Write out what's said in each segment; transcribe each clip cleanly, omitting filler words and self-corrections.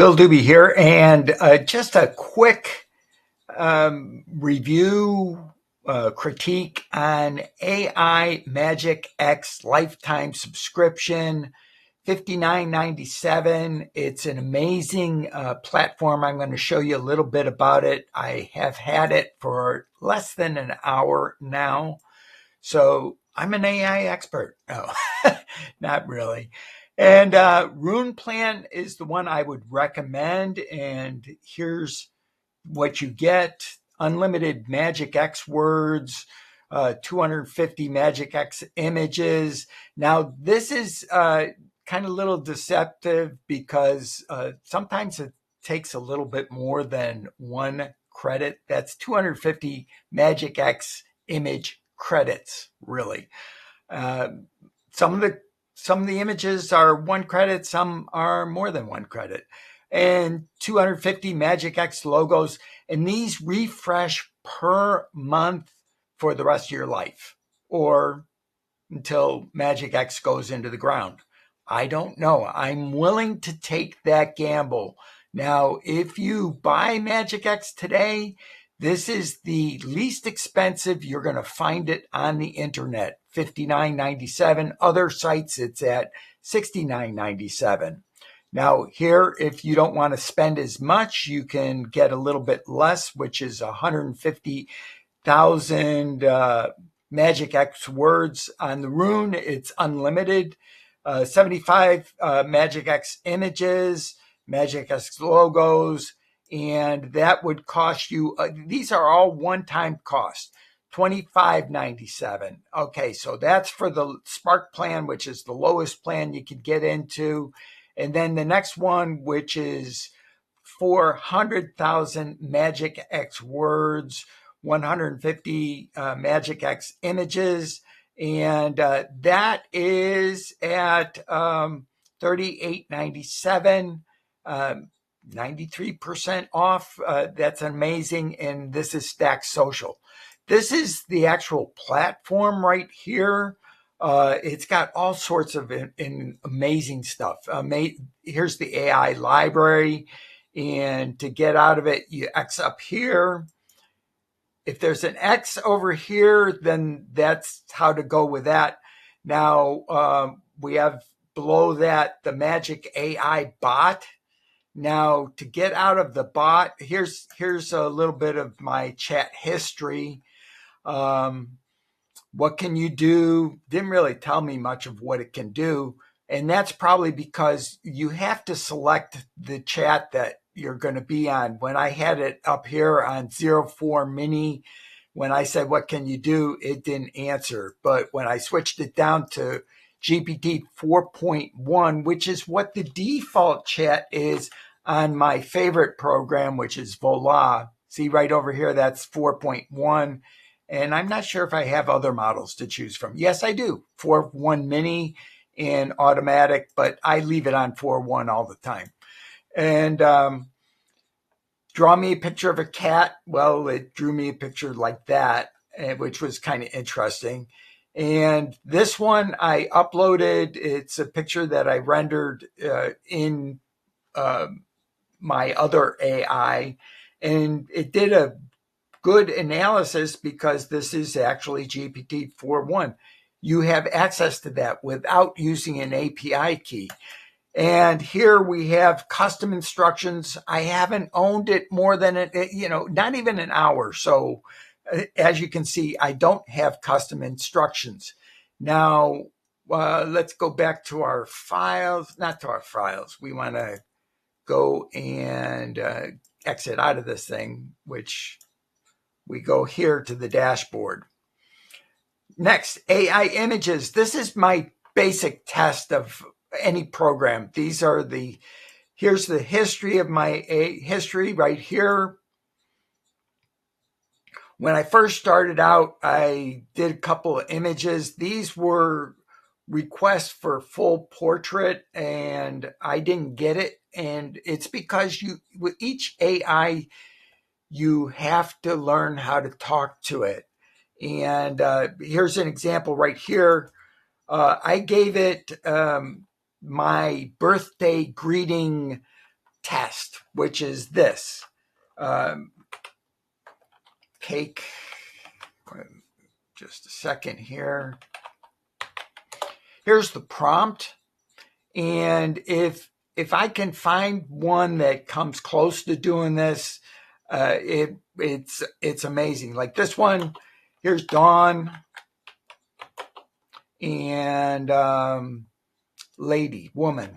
Bill Doobie here, and just a quick review, critique on AI Magicx lifetime subscription, $59.97. It's an amazing platform. I'm going to show you a little bit about it. I have had it for less than an hour now, so I'm an AI expert. No, not really. And RUNE Plan is the one I would recommend. And here's what you get: unlimited Magicx words, 250 Magicx images. Now, this is kind of a little deceptive because sometimes it takes a little bit more than one credit. That's 250 Magicx image credits, really. Some of the images are one credit, some are more than one credit, and 250 Magicx logos, and these refresh per month for the rest of your life, or until Magicx goes into the ground. I don't know. I'm willing to take that gamble. Now, if you buy Magicx today, this is the least expensive. You're going to find it on the internet, $59.97. Other sites, it's at $69.97. Now, here, if you don't want to spend as much, you can get a little bit less, which is 150,000 Magicx words on the RUNE. It's unlimited. 75 Magicx images, Magicx logos, and that would cost you, these are all one-time costs, $25.97. Okay, so that's for the Spark plan, which is the lowest plan you could get into. And then the next one, which is 400,000 Magicx words, 150 Magicx images, and that is at $38.97. 93% off. That's amazing. And this is Stack Social. This is the actual platform right here. It's got all sorts of amazing stuff. Here's the AI library. And to get out of it, you X up here. If there's an X over here, then that's how to go with that. Now, we have below that the Magic AI bot. Now, to get out of the bot, here's a little bit of my chat history. What can you do? Didn't really tell me much of what it can do. And that's probably because you have to select the chat that you're going to be on. When I had it up here on 04 Mini, when I said, what can you do? It didn't answer. But when I switched it down to GPT 4.1, which is what the default chat is on my favorite program, which is Voila. See right over here, that's 4.1. And I'm not sure if I have other models to choose from. Yes, I do. 4.1 Mini and automatic, but I leave it on 4.1 all the time. And draw me a picture of a cat. Well, it drew me a picture like that, which was kind of interesting. And this one I uploaded. It's a picture that I rendered in my other AI, and it did a good analysis because this is actually GPT 4.1. You have access to that without using an API key. And here we have custom instructions. I haven't owned it more than, not even an hour. So as you can see, I don't have custom instructions. Now, let's go back to our files, not to our files. We want to go and exit out of this thing, which we go here to the dashboard. Next, AI images. This is my basic test of any program. Here's the history of my history right here. When I first started out, I did a couple of images. These were requests for full portrait, and I didn't get it. And it's because with each AI, you have to learn how to talk to it. And here's an example right here. I gave it my birthday greeting test, which is this cake. Just a second here. Here's the prompt. And if I can find one that comes close to doing this, it's amazing. Like this one, here's Dawn and lady, woman.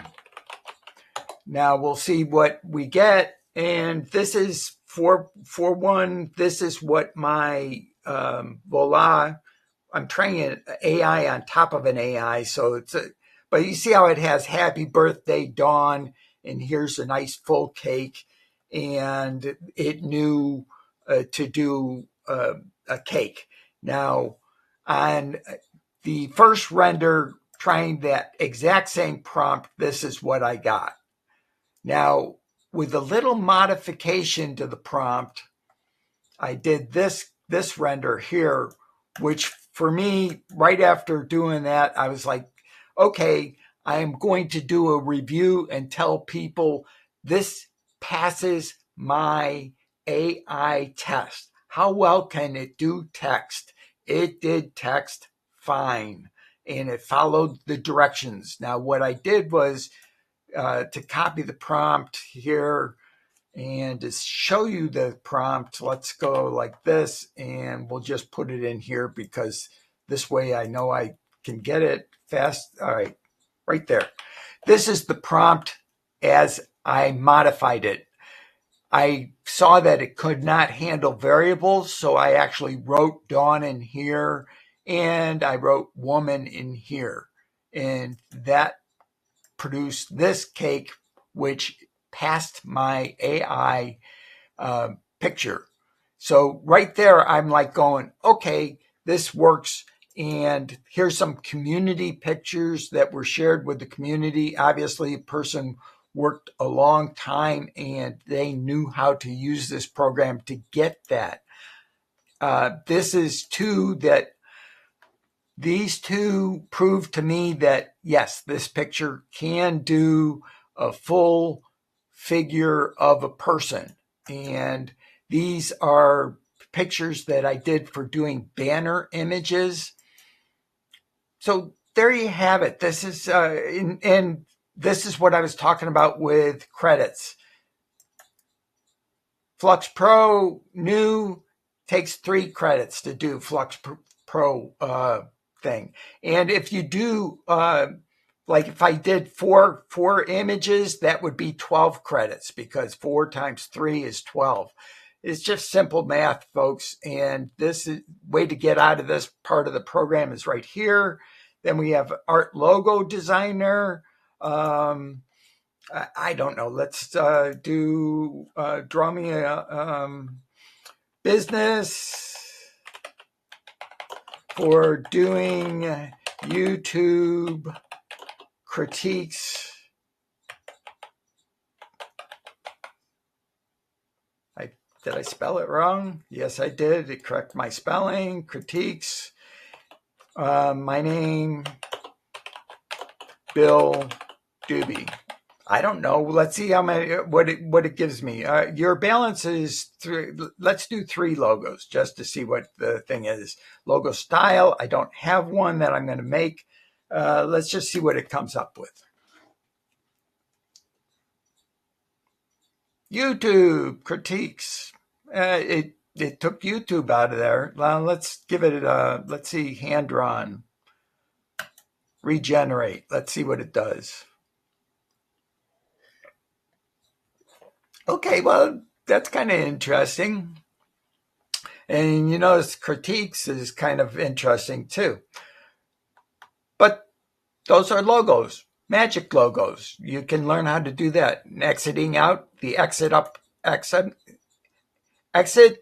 Now we'll see what we get. And this is for one, this is what my voila. I'm training an AI on top of an AI. So but you see how it has happy birthday, Dawn. And here's a nice full cake. And it knew to do a cake. Now, on the first render, trying that exact same prompt, this is what I got. Now, with a little modification to the prompt, I did this render here, which for me, right after doing that, I was like, okay, I'm going to do a review and tell people this passes my AI test. How well can it do text? It did text fine, and it followed the directions. Now, what I did was to copy the prompt here and to show you the prompt, let's go like this, and we'll just put it in here because this way I know I can get it fast. All right, right there. This is the prompt as I modified it. I saw that it could not handle variables, so I actually wrote Dawn in here, and I wrote woman in here. And that produced this cake, which passed my AI picture. So right there, I'm like going, okay, this works. And here's some community pictures that were shared with the community. Obviously, a person worked a long time and they knew how to use this program to get that. This is these two prove to me that, yes, this picture can do a full figure of a person. And these are pictures that I did for doing banner images. So there you have it. This is, and this is what I was talking about with credits. Flux Pro new takes 3 credits to do Flux Pro thing. And if you do, like if I did four images, that would be 12 credits because 4 times 3 is 12. It's just simple math, folks. And this is way to get out of this part of the program is right here. Then we have Art Logo Designer. I don't know. Let's do draw me a business for doing YouTube critiques. Did I spell it wrong? Yes, I did. It correct my spelling. Critiques. My name, Bill Doobie. I don't know. Let's see how many. What it gives me. Your balance is 3. Let's do 3 logos just to see what the thing is. Logo style. I don't have one that I'm going to make. Let's just see what it comes up with. YouTube critiques. It took YouTube out of there. Let's give it let's see, hand drawn. Regenerate. Let's see what it does. Okay, well, that's kind of interesting. And you notice critiques is kind of interesting too. But those are logos, Magicx logos. You can learn how to do that. Exiting out, the exit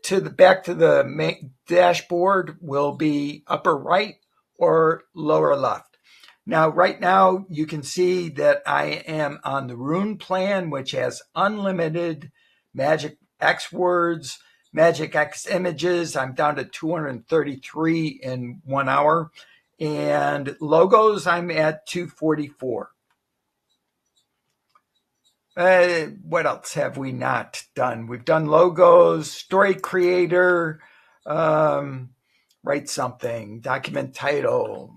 to the back to the main dashboard will be upper right or lower left. Now, right now, you can see that I am on the RUNE plan, which has unlimited Magicx words, Magicx images. I'm down to 233 in 1 hour. And logos, I'm at 244. What else have we not done? We've done logos, story creator, write something, document title,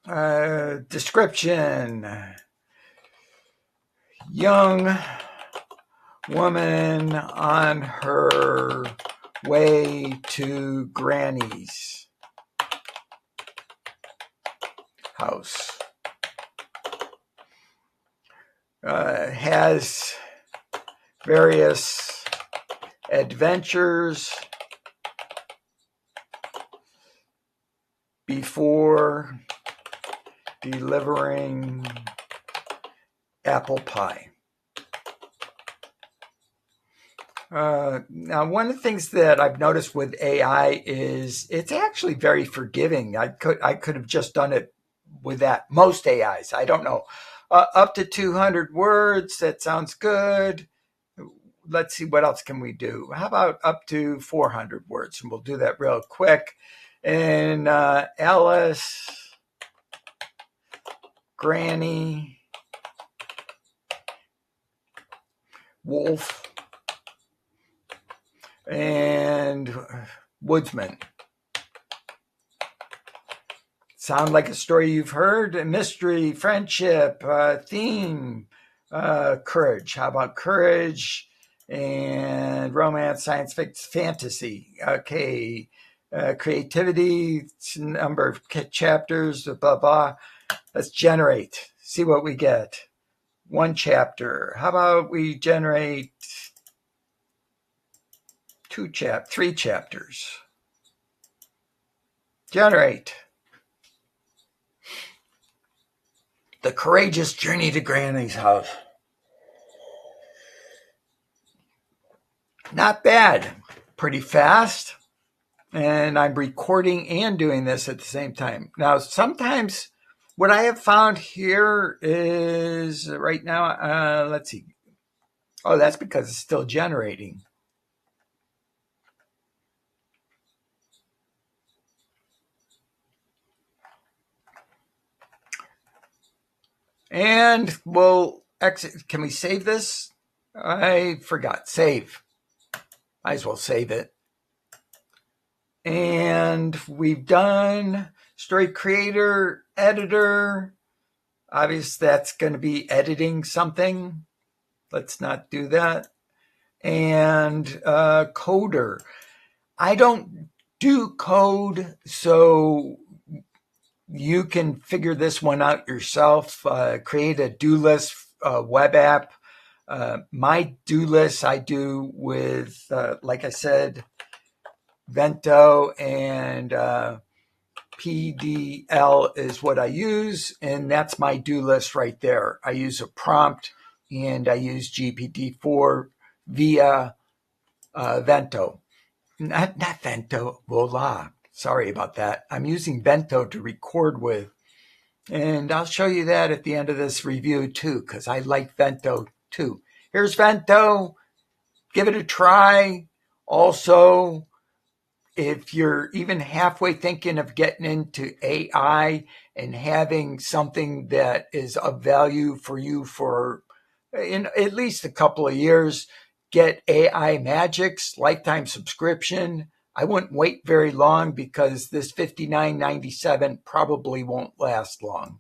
description, young woman on her way to Granny's house. Has various adventures before delivering apple pie. Now, one of the things that I've noticed with AI is it's actually very forgiving. I could have just done it with that. Most AIs, I don't know. Up to 200 words, that sounds good. Let's see, what else can we do? How about up to 400 words? And we'll do that real quick. And Alice, Granny, Wolf, and Woodsman. Sound like a story you've heard? A mystery, friendship, theme, courage. How about courage and romance, science fiction, fantasy? Okay, creativity, number of chapters, blah, blah. Let's generate, see what we get. One chapter. How about we generate three chapters? Generate. The Courageous Journey to Granny's House. Not bad. Pretty fast. And I'm recording and doing this at the same time. Now, sometimes what I have found here is right now, let's see. Oh, that's because it's still generating. And we'll exit. Can we save this? I forgot. Save. Might as well save it. And we've done story creator, editor. Obviously, that's going to be editing something. Let's not do that. And coder. I don't do code, so you can figure this one out yourself. Create a do list, web app. My do list I do with, like I said, Vento and PDL is what I use, and that's my do list right there. I use a prompt, and I use GPT-4 via Vento. Not Vento, voila. Sorry about that. I'm using Vento to record with, and I'll show you that at the end of this review too, because I like Vento too. Here's Vento. Give it a try. Also, if you're even halfway thinking of getting into AI and having something that is of value for you for in at least a couple of years, get AI Magicx lifetime subscription. I wouldn't wait very long because this $59.97 probably won't last long.